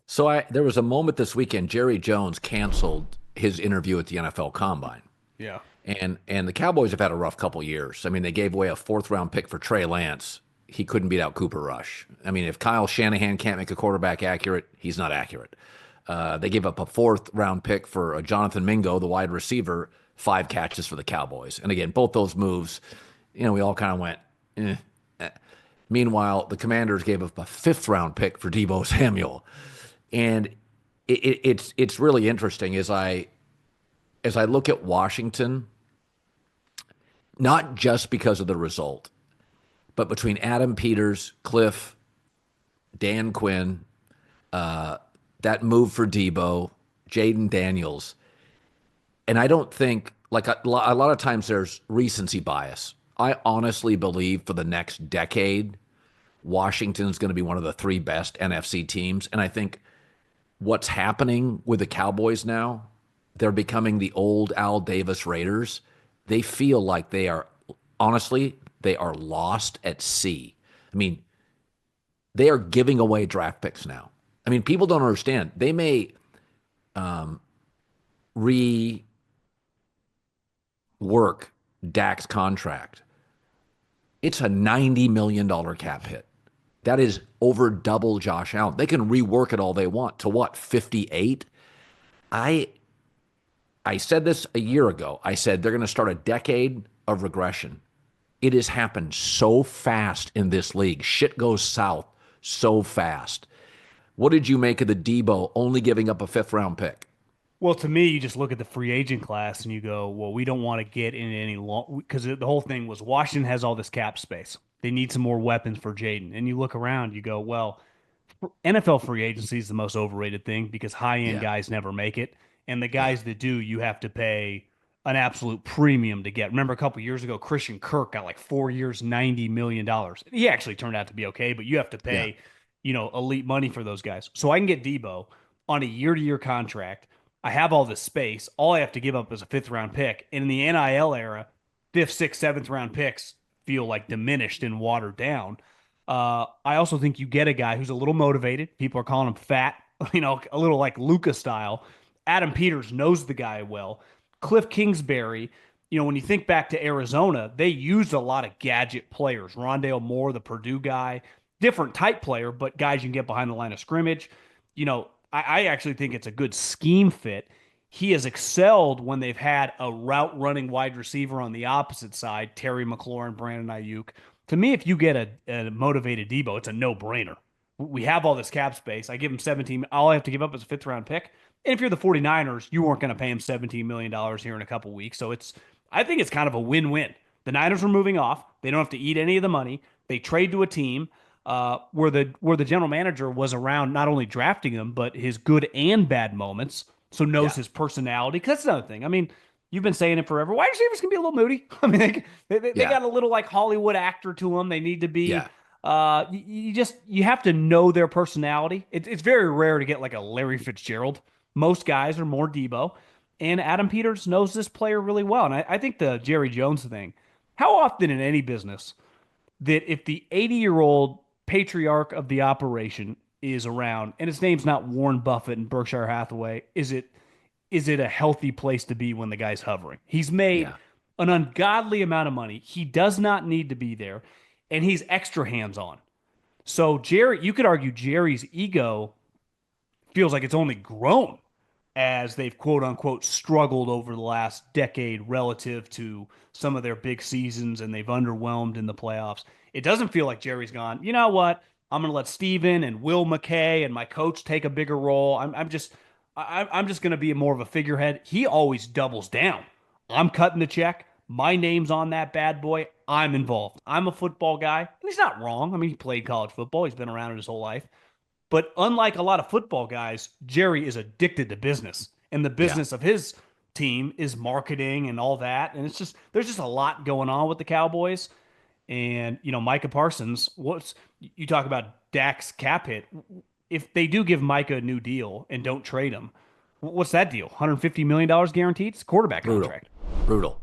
So there was a moment this weekend. Jerry Jones canceled his interview at the NFL Combine, Yeah. and the Cowboys have had a rough couple years. I mean, they gave away a fourth round pick for Trey Lance. He couldn't beat out Cooper Rush. I mean, if Kyle Shanahan can't make a quarterback accurate, he's not accurate. They gave up a fourth round pick for Jonathan Mingo, the wide receiver, 5 catches for the Cowboys. And again, both those moves, we all kind of went, eh. Meanwhile, the Commanders gave up a fifth round pick for Deebo Samuel. And it's really interesting as I look at Washington, not just because of the result, but between Adam Peters, Cliff, Dan Quinn, that move for Debo, Jaden Daniels, and I don't think like a lot of times there's recency bias. I honestly believe for the next decade, Washington's going to be one of the 3 best NFC teams, and I think what's happening with the Cowboys now, they're becoming the old Al Davis Raiders. They feel like honestly, they are lost at sea. I mean, they are giving away draft picks now. I mean, people don't understand. They may rework Dak's contract. It's a $90 million cap hit. That is over double Josh Allen. They can rework it all they want to what, 58? I said this a year ago. I said they're going to start a decade of regression. It has happened so fast in this league. Shit goes south so fast. What did you make of the Debo only giving up a fifth round pick? Well, to me, you just look at the free agent class and you go, well, we don't want to get in any long because the whole thing was Washington has all this cap space. They need some more weapons for Jaden. And you look around, you go, well, NFL free agency is the most overrated thing because high-end Yeah, guys never make it. And the yeah, guys that do, you have to pay an absolute premium to get. Remember a couple years ago, Christian Kirk got like 4 years, $90 million. He actually turned out to be okay, but you have to yeah, pay, elite money for those guys. So I can get Debo on a year-to-year contract. I have all this space. All I have to give up is a fifth round pick. And in the NIL era, fifth, sixth, seventh round picks feel like diminished and watered down. I also think you get a guy who's a little motivated. People are calling him fat, a little like Luca style. Adam Peters knows the guy well. Cliff Kingsbury, when you think back to Arizona, they used a lot of gadget players. Rondale Moore, the Purdue guy, different type player, but guys you can get behind the line of scrimmage. I actually think it's a good scheme fit. He has excelled when they've had a route running wide receiver on the opposite side, Terry McLaurin, Brandon Ayuk. To me, if you get a motivated Debo, it's a no brainer. We have all this cap space. I give him 17. All I have to give up is a fifth round pick. And if you're the 49ers, you weren't going to pay him $17 million here in a couple weeks. So I think it's kind of a win win. The Niners are moving off. They don't have to eat any of the money. They trade to a team where the general manager was around not only drafting him, but his good and bad moments. So knows yeah, his personality. Because that's another thing. I mean, you've been saying it forever. Wide receivers can be a little moody. I mean, they yeah, got a little like Hollywood actor to them. They need to be. yeah. You have to know their personality. It's very rare to get like a Larry Fitzgerald. Most guys are more Debo, and Adam Peters knows this player really well. And I think the Jerry Jones thing. How often in any business that if the 80-year-old patriarch of the operation is around and his name's not Warren Buffett and Berkshire Hathaway, is it a healthy place to be when the guy's hovering? He's made Yeah. an ungodly amount of money. He does not need to be there, and he's extra hands-on. So Jerry, you could argue Jerry's ego feels like it's only grown as they've quote unquote struggled over the last decade relative to some of their big seasons and they've underwhelmed in the playoffs. It doesn't feel like Jerry's gone, you know what? I'm going to let Steven and Will McKay and my coach take a bigger role. I'm just going to be more of a figurehead. He always doubles down. I'm cutting the check. My name's on that bad boy. I'm involved. I'm a football guy. And he's not wrong. I mean, he played college football. He's been around it his whole life. But unlike a lot of football guys, Jerry is addicted to business. And the Yeah. business of his team is marketing and all that. And there's just a lot going on with the Cowboys. And, Micah Parsons, you talk about Dak's cap hit. If they do give Micah a new deal and don't trade him, what's that deal? $150 million guaranteed? It's a quarterback Brutal. contract. Brutal.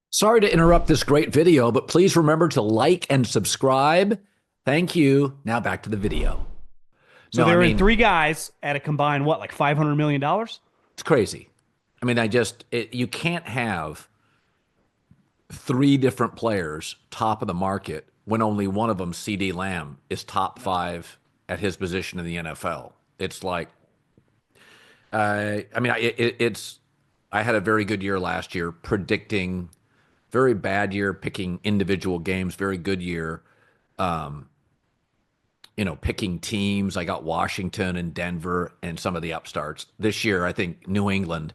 Sorry to interrupt this great video, but please remember to like and subscribe. Thank you. Now back to the video. So No, I they're in mean, three guys at a combined, what, like $500 million? it's crazy. I mean, you can't have three different players top of the market when only one of them, CD Lamb, is top five at his position in the NFL. It's like, I mean, it's. I had a very good year last year predicting, very bad year picking individual games. Very good year, picking teams. I got Washington and Denver and some of the upstarts. This year, I think New England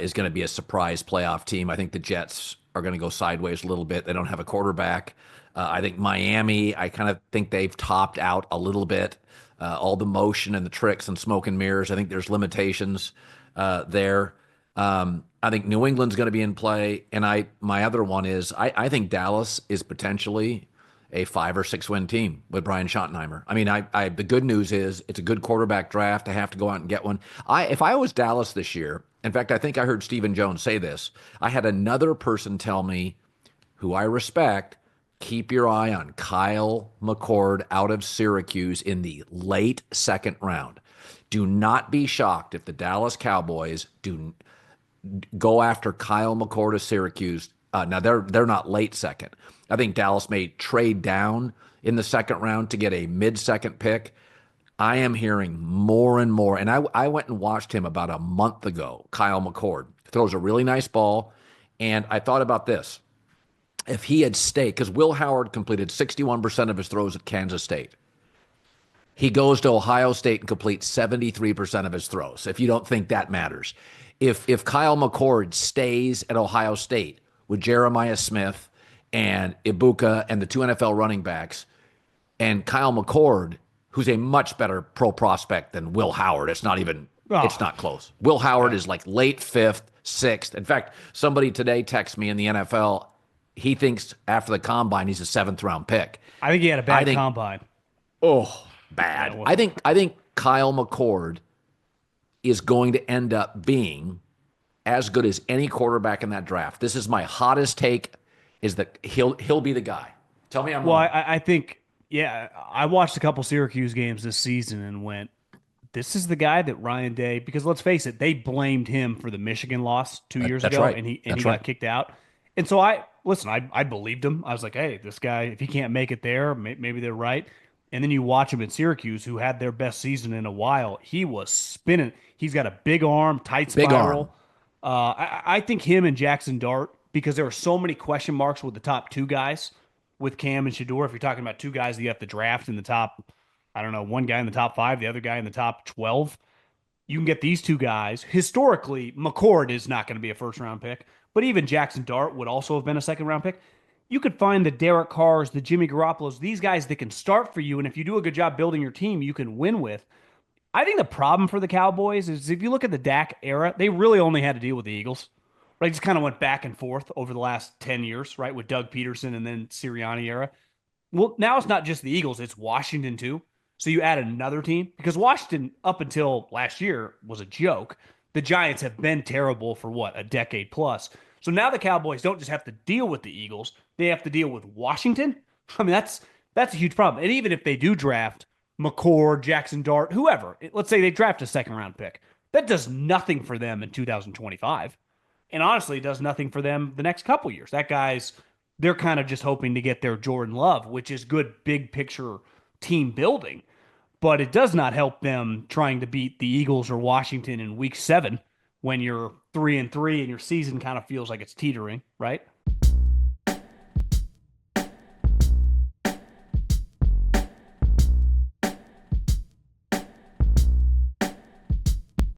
is going to be a surprise playoff team. I think the Jets are going to go sideways a little bit. They don't have a quarterback. I think Miami, I kind of think they've topped out a little bit. All the motion and the tricks and smoke and mirrors, I think there's limitations there. I think New England's going to be in play. And my other one is I think Dallas is potentially a 5 or 6 win team with Brian Schottenheimer. I mean, the good news is it's a good quarterback draft. I have to go out and get one. If I was Dallas this year, in fact, I think I heard Stephen Jones say this. I had another person tell me, who I respect, keep your eye on Kyle McCord out of Syracuse in the late second round. Do not be shocked if the Dallas Cowboys do go after Kyle McCord of Syracuse. Now they're not late second. I think Dallas may trade down in the second round to get a mid-second pick. I am hearing more and more, and I went and watched him about a month ago. Kyle McCord throws a really nice ball, and I thought about this. If he had stayed, because Will Howard completed 61% of his throws at Kansas State. He goes to Ohio State and completes 73% of his throws, if you don't think that matters. If Kyle McCord stays at Ohio State with Jeremiah Smith and Ibuka and the two NFL running backs, and Kyle McCord, who's a much better pro prospect than Will Howard, it's not close. Will Howard is like late fifth, sixth. In fact, somebody today texted me in the NFL, he thinks after the combine he's a 7th-round pick. I think he had a bad combine. Oh, bad. Yeah, I think Kyle McCord is going to end up being as good as any quarterback in that draft. This is my hottest take, is that he'll be the guy. Tell me I'm wrong. Well, I think, yeah, I watched a couple Syracuse games this season and went, this is the guy that Ryan Day, because let's face it, they blamed him for the Michigan loss 2 years ago, right. and he got kicked out. And so I believed him. I was like, hey, this guy, if he can't make it there, maybe they're right. And then you watch him at Syracuse, who had their best season in a while. He was spinning. He's got a big arm, tight spiral. I think him and Jackson Dart, because there are so many question marks with the top two guys, with Cam and Shador. If you're talking about two guys that you have to draft in the top, I don't know, one guy in the top 5, the other guy in the top 12. You can get these two guys. Historically, McCord is not going to be a first-round pick, but even Jackson Dart would also have been a second-round pick. You could find the Derek Carrs, the Jimmy Garoppolos, these guys that can start for you, and if you do a good job building your team, you can win with. I think the problem for the Cowboys is if you look at the Dak era, they really only had to deal with the Eagles. Right, just kind of went back and forth over the last 10 years, right, with Doug Peterson and then Sirianni era. Well, now it's not just the Eagles, it's Washington too. So you add another team, because Washington up until last year was a joke. The Giants have been terrible for a decade plus. So now the Cowboys don't just have to deal with the Eagles, they have to deal with Washington. I mean, that's a huge problem. And even if they do draft McCord, Jackson Dart, whoever, let's say they draft a second-round pick, that does nothing for them in 2025. And honestly, it does nothing for them the next couple years. They're kind of just hoping to get their Jordan Love, which is good big picture team building. But it does not help them trying to beat the Eagles or Washington in week 7 when you're 3-3 and your season kind of feels like it's teetering, right?